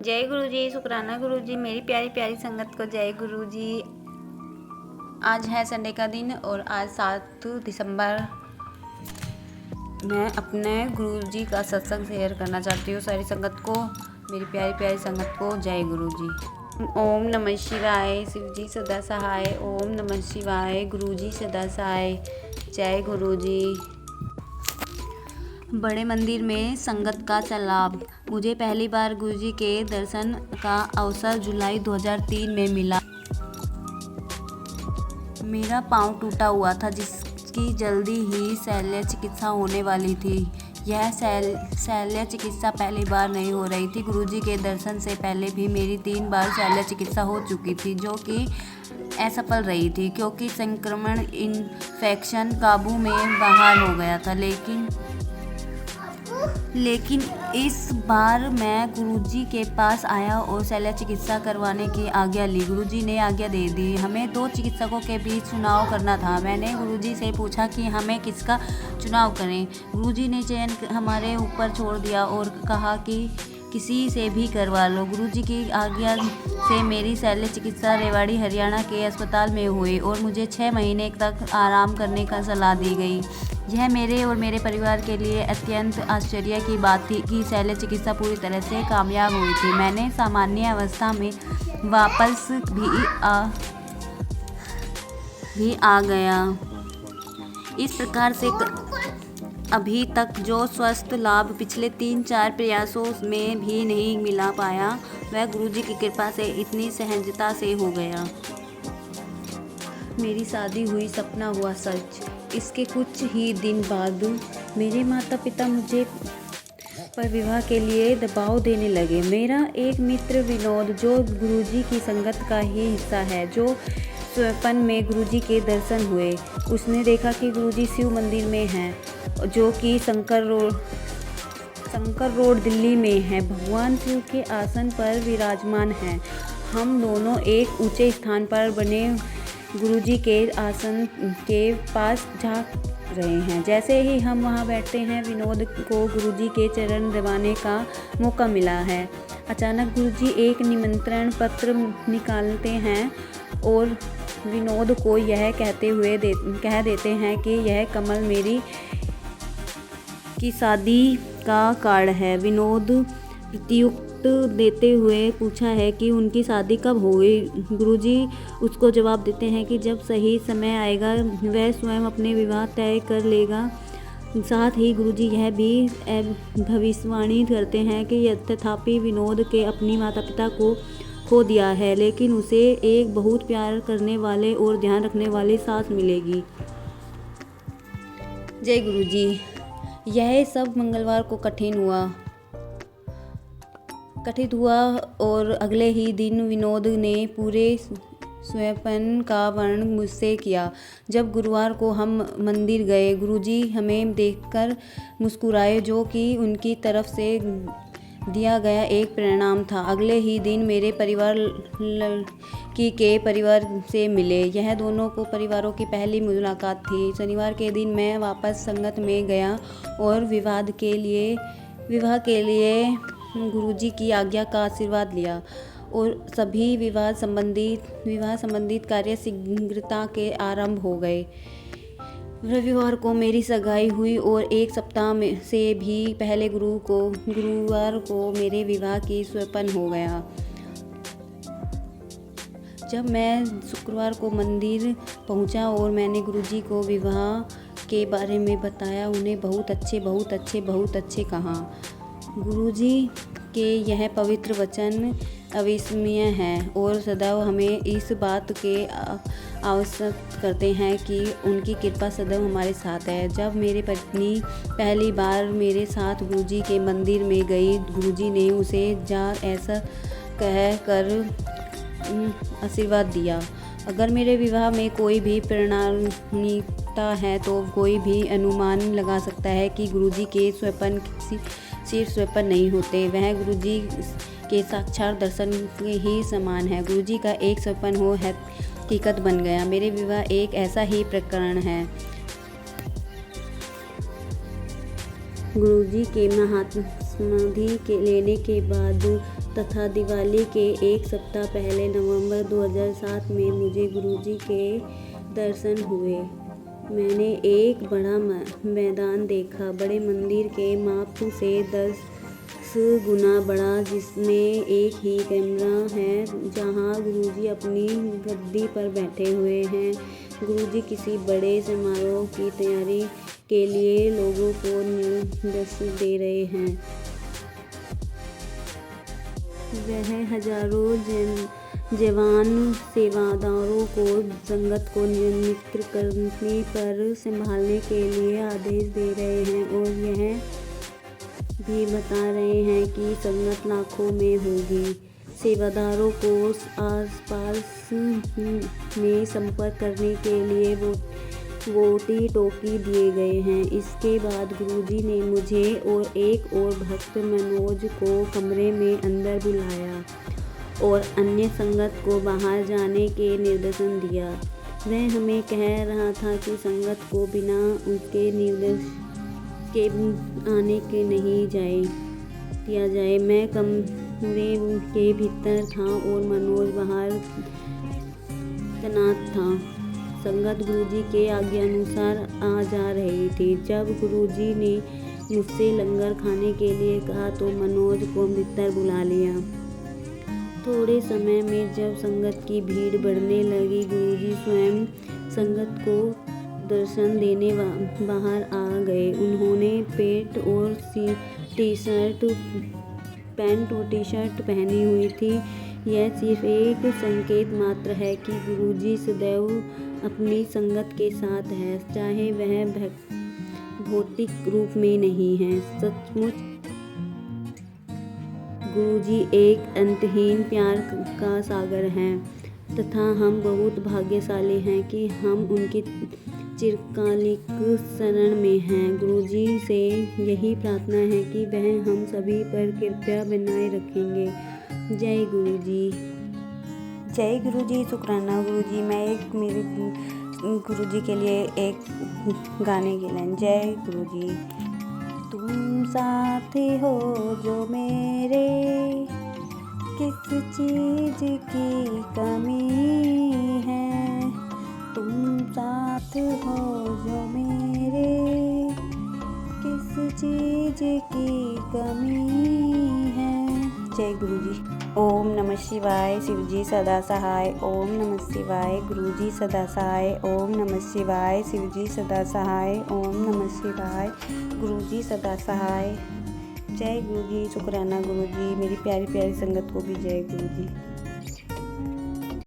जय गुरु जी, शुक्राना गुरु जी, मेरी प्यारी प्यारी संगत को जय गुरु जी। आज है संडे का दिन और आज 7 दिसंबर। मैं अपने गुरु जी का सत्संग शेयर करना चाहती हूँ सारी संगत को, मेरी प्यारी प्यारी संगत को जय गुरु जी। ओम नमः शिवाय, शिव जी सदा सहाय। ओम नमः शिवाय, गुरु जी सदा सहाय। जय गुरु जी। बड़े मंदिर में संगत का लाभ। मुझे पहली बार गुरुजी के दर्शन का अवसर जुलाई 2003 में मिला। मेरा पाँव टूटा हुआ था जिसकी जल्दी ही शल्य चिकित्सा होने वाली थी। यह शल्य चिकित्सा पहली बार नहीं हो रही थी। गुरुजी के दर्शन से पहले भी मेरी 3 बार शल्य चिकित्सा हो चुकी थी, जो कि असफल रही थी क्योंकि संक्रमण इन्फेक्शन काबू में बाहर हो गया था। लेकिन इस बार मैं गुरुजी के पास आया और शल्य चिकित्सा करवाने की आज्ञा ली। गुरुजी ने आज्ञा दे दी। हमें 2 चिकित्सकों के बीच चुनाव करना था। मैंने गुरुजी से पूछा कि हमें किसका चुनाव करें। गुरुजी ने चयन हमारे ऊपर छोड़ दिया और कहा कि किसी से भी करवा लो। गुरुजी की आज्ञा से मेरी शल्य चिकित्सा रेवाड़ी हरियाणा के अस्पताल में हुई और मुझे 6 महीने तक आराम करने का सलाह दी गई। यह मेरे और मेरे परिवार के लिए अत्यंत आश्चर्य की बात थी कि शल्य चिकित्सा पूरी तरह से कामयाब हुई थी। मैंने सामान्य अवस्था में वापस भी आ गया। इस प्रकार से अभी तक जो स्वस्थ लाभ पिछले 3-4 प्रयासों में भी नहीं मिला पाया, वह गुरुजी की कृपा से इतनी सहजता से हो गया। मेरी शादी हुई, सपना हुआ सच। इसके कुछ ही दिन बाद मेरे माता पिता मुझे पर विवाह के लिए दबाव देने लगे। मेरा एक मित्र विनोद, जो गुरुजी की संगत का ही हिस्सा है, जो स्वप्न में गुरुजी के दर्शन हुए। उसने देखा कि गुरुजी शिव मंदिर में हैं, जो कि शंकर रोड दिल्ली में है। भगवान शिव के आसन पर विराजमान हैं। हम दोनों एक ऊंचे स्थान पर बने गुरुजी के आसन के पास झांक रहे हैं। जैसे ही हम वहां बैठते हैं, विनोद को गुरुजी के चरण दबाने का मौका मिला है। अचानक गुरुजी एक निमंत्रण पत्र निकालते हैं और विनोद को यह कहते हुए कह देते हैं कि यह कमल मेरी की शादी का कार्ड है। विनोद प्रत्युत्तर देते हुए पूछा है कि उनकी शादी कब होगी। गुरुजी उसको जवाब देते हैं कि जब सही समय आएगा वह स्वयं अपने विवाह तय कर लेगा। साथ ही गुरुजी यह भी भविष्यवाणी करते हैं कि तथापि विनोद के अपनी माता पिता को खो दिया है, लेकिन उसे एक बहुत प्यार करने वाले और ध्यान रखने वाली सास मिलेगी। जय गुरुजी। यह सब मंगलवार को कठिन हुआ और अगले ही दिन विनोद ने पूरे स्वप्न का वर्णन मुझसे किया। जब गुरुवार को हम मंदिर गए, गुरुजी हमें देखकर मुस्कुराए, जो कि उनकी तरफ से दिया गया एक परिणाम था। अगले ही दिन मेरे परिवार लड़की के परिवार से मिले। यह दोनों को परिवारों की पहली मुलाकात थी। शनिवार के दिन मैं वापस संगत में गया और विवाह के लिए गुरुजी की आज्ञा का आशीर्वाद लिया और सभी विवाह संबंधित कार्य शीघ्रता के आरंभ हो गए। रविवार को मेरी सगाई हुई और 1 सप्ताह से भी पहले गुरुवार को मेरे विवाह की स्वप्न हो गया। जब मैं शुक्रवार को मंदिर पहुंचा और मैंने गुरुजी को विवाह के बारे में बताया, उन्हें बहुत अच्छे कहा। गुरुजी के यह पवित्र वचन अविस्मरणीय हैं और सदैव हमें इस बात के आवश्यक करते हैं कि उनकी कृपा सदैव हमारे साथ है। जब मेरी पत्नी पहली बार मेरे साथ गुरुजी के मंदिर में गई, गुरुजी ने उसे ऐसा कह कर आशीर्वाद दिया। अगर मेरे विवाह में कोई भी परिणामिकता है तो कोई भी अनुमान लगा सकता है कि गुरुजी के स्वप्न सिर्फ स्वप्न नहीं होते, वह गुरुजी के साक्षात दर्शन ही समान है। गुरुजी का एक स्वप्न हो हकीकत बन गया। मेरे विवाह एक ऐसा ही प्रकरण है। गुरुजी के समाधि लेने के बाद तथा दिवाली के एक सप्ताह पहले नवंबर 2007 में मुझे गुरुजी के दर्शन हुए। मैंने एक बड़ा मैदान देखा, बड़े मंदिर के माप से 10 गुना बड़ा, जिसमें एक ही कमरा है जहां गुरुजी अपनी गद्दी पर बैठे हुए हैं। गुरुजी किसी बड़े समारोह की तैयारी के लिए लोगों को निर्देश दे रहे हैं। वह हजारों जवान सेवादारों को संगत को नियमित करने पर संभालने के लिए आदेश दे रहे हैं और यह भी बता रहे हैं कि संगत लाखों में होगी। सेवादारों को आसपास में संपर्क करने के लिए वोटी टोकी दिए गए हैं। इसके बाद गुरुजी ने मुझे और एक और भक्त मनोज को कमरे में अंदर बुलाया और अन्य संगत को बाहर जाने के निर्देशन दिया। वह हमें कह रहा था कि संगत को बिना उनके निर्देश के आने के नहीं दिया जाए। मैं कमरे के भीतर था और मनोज बाहर तैनात था। संगत गुरुजी के आज्ञानुसार आ जा रही थी। जब गुरुजी ने मुझसे लंगर खाने के लिए कहा तो मनोज को भीतर बुला लिया। थोड़े समय में जब संगत की भीड़ बढ़ने लगी, गुरुजी स्वयं संगत को दर्शन देने बाहर आ गए। उन्होंने पैंट और टी-शर्ट पहनी हुई थी। यह सिर्फ एक संकेत मात्र है कि गुरुजी सदैव अपनी संगत के साथ है, चाहे वह भौतिक रूप में नहीं है। सचमुच गुरुजी एक अंतहीन प्यार का सागर हैं तथा हम बहुत भाग्यशाली हैं कि हम उनकी चिरकालिक शरण में हैं। गुरुजी से यही प्रार्थना है कि वह हम सभी पर कृपा बनाए रखेंगे। जय गुरुजी। जय गुरुजी, शुक्राना गुरुजी। मैं मेरे गुरुजी के लिए एक गाने की लाइन। जय गुरुजी। तुम साथ हो जो मेरे, किस चीज की कमी है। तुम साथ हो जो मेरे, किस चीज की कमी है। जय गुरुजी। ओम नमः शिवाय, शिवजी सदा सहाय। ओम नमः शिवाय, गुरुजी सदा सहाय। ओम नमः शिवाय, शिवजी सदा सहाय। ओम नमः शिवाय, गुरुजी सदा सहाय। जय गुरुजी, शुक्राना गुरुजी। मेरी प्यारी प्यारी संगत को भी जय गुरुजी।